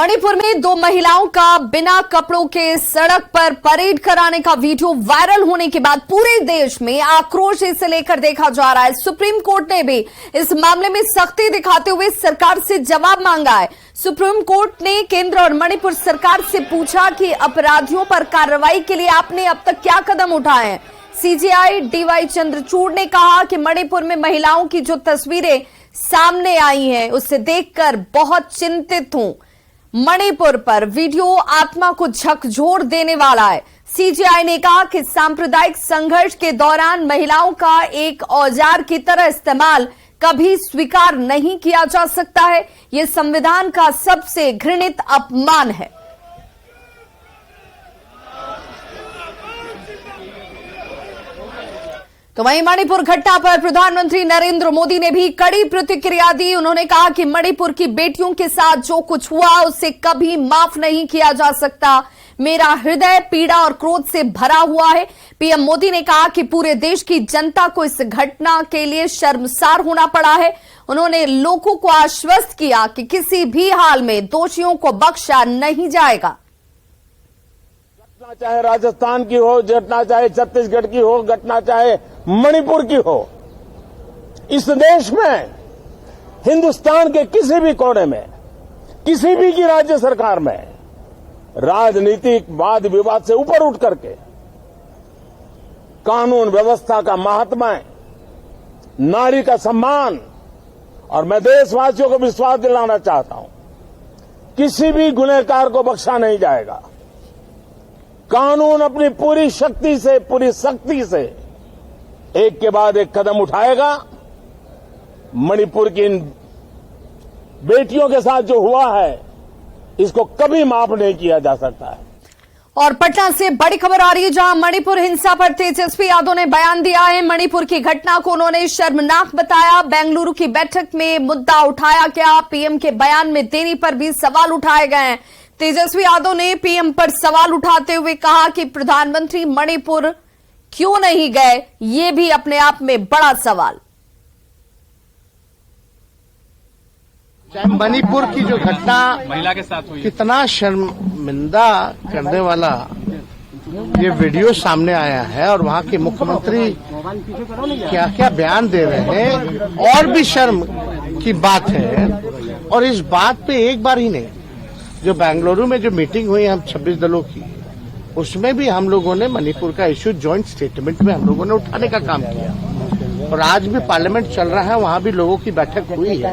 मणिपुर में दो महिलाओं का बिना कपड़ों के सड़क पर परेड कराने का वीडियो वायरल होने के बाद पूरे देश में आक्रोश इसे लेकर देखा जा रहा है। सुप्रीम कोर्ट ने भी इस मामले में सख्ती दिखाते हुए सरकार से जवाब मांगा है। सुप्रीम कोर्ट ने केंद्र और मणिपुर सरकार से पूछा कि अपराधियों पर कार्रवाई के लिए आपने अब तक क्या कदम उठाए हैं। सीजेआई डीवाई चंद्रचूड़ ने कहा कि मणिपुर में महिलाओं की जो तस्वीरें सामने आई हैं उसे देखकर बहुत चिंतित हूं। मणिपुर पर वीडियो आत्मा को झकझोर देने वाला है। सीजेआई ने कहा कि सांप्रदायिक संघर्ष के दौरान महिलाओं का एक औजार की तरह इस्तेमाल कभी स्वीकार नहीं किया जा सकता है। यह संविधान का सबसे घृणित अपमान है। तो वहीं मणिपुर घटना पर प्रधानमंत्री नरेंद्र मोदी ने भी कड़ी प्रतिक्रिया दी। उन्होंने कहा कि मणिपुर की बेटियों के साथ जो कुछ हुआ उसे कभी माफ नहीं किया जा सकता। मेरा हृदय पीड़ा और क्रोध से भरा हुआ है। पीएम मोदी ने कहा कि पूरे देश की जनता को इस घटना के लिए शर्मसार होना पड़ा है। उन्होंने लोगों को आश्वस्त किया कि किसी भी हाल में दोषियों को बख्शा नहीं जाएगा। घटना चाहे राजस्थान की हो, घटना चाहे छत्तीसगढ़ की हो, घटना चाहे मणिपुर की हो, इस देश में हिंदुस्तान के किसी भी कोने में, किसी भी की राज्य सरकार में राजनीतिक वाद विवाद से ऊपर उठ करके कानून व्यवस्था का महात्म्य, नारी का सम्मान, और मैं देशवासियों को विश्वास दिलाना चाहता हूं, किसी भी गुनहगार को बख्शा नहीं जाएगा। कानून अपनी पूरी शक्ति से, पूरी सख्ती से एक के बाद एक कदम उठाएगा। मणिपुर की इन बेटियों के साथ जो हुआ है इसको कभी माफ नहीं किया जा सकता है। और पटना से बड़ी खबर आ रही है, जहां मणिपुर हिंसा पर तेजस्वी यादव ने बयान दिया है। मणिपुर की घटना को उन्होंने शर्मनाक बताया। बेंगलुरु की बैठक में मुद्दा उठाया गया। पीएम के बयान में देरी पर भी सवाल उठाए गए हैं। तेजस्वी यादव ने पीएम पर सवाल उठाते हुए कहा कि प्रधानमंत्री मणिपुर क्यों नहीं गए, ये भी अपने आप में बड़ा सवाल। मणिपुर की जो घटना महिला के साथ हुई, कितना शर्मिंदा करने वाला ये वीडियो सामने आया है, और वहां के मुख्यमंत्री क्या क्या बयान दे रहे हैं, और भी शर्म की बात है। और इस बात पे एक बार ही नहीं, जो बेंगलुरु में जो मीटिंग हुई हम 26 दलों की, उसमें भी हम लोगों ने मणिपुर का इश्यू जॉइंट स्टेटमेंट में हम लोगों ने उठाने का काम किया। और आज भी पार्लियामेंट चल रहा है, वहां भी लोगों की बैठक हुई है,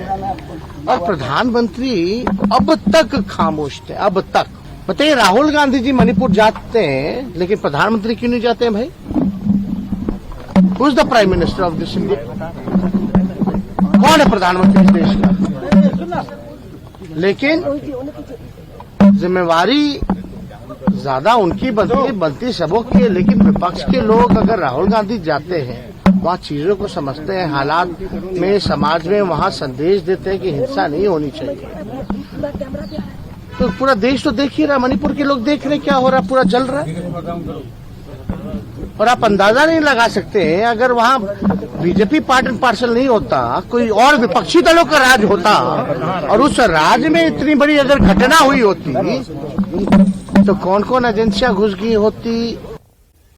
और प्रधानमंत्री अब तक खामोश थे। अब तक बताइए, राहुल गांधी जी मणिपुर जाते हैं लेकिन प्रधानमंत्री क्यों नहीं जाते हैं भाई? Who is the prime minister of this India? कौन है प्रधानमंत्री इस देश का? लेकिन जिम्मेवारी ज्यादा उनकी बनती सबों की। लेकिन विपक्ष के लोग अगर राहुल गांधी जाते हैं, वहाँ चीजों को समझते हैं, हालात में, समाज में वहाँ संदेश देते हैं कि हिंसा नहीं होनी चाहिए, तो पूरा देश तो देख ही रहा, मणिपुर के लोग देख रहे क्या हो रहा, पूरा जल रहा है। और आप अंदाजा नहीं लगा सकते हैं, अगर वहाँ बीजेपी पार्ट एंड पार्सल नहीं होता, कोई और विपक्षी दलों का राज होता, और उस राज्य में इतनी बड़ी अगर घटना हुई होती, तो कौन कौन एजेंसियां घुस गई होती,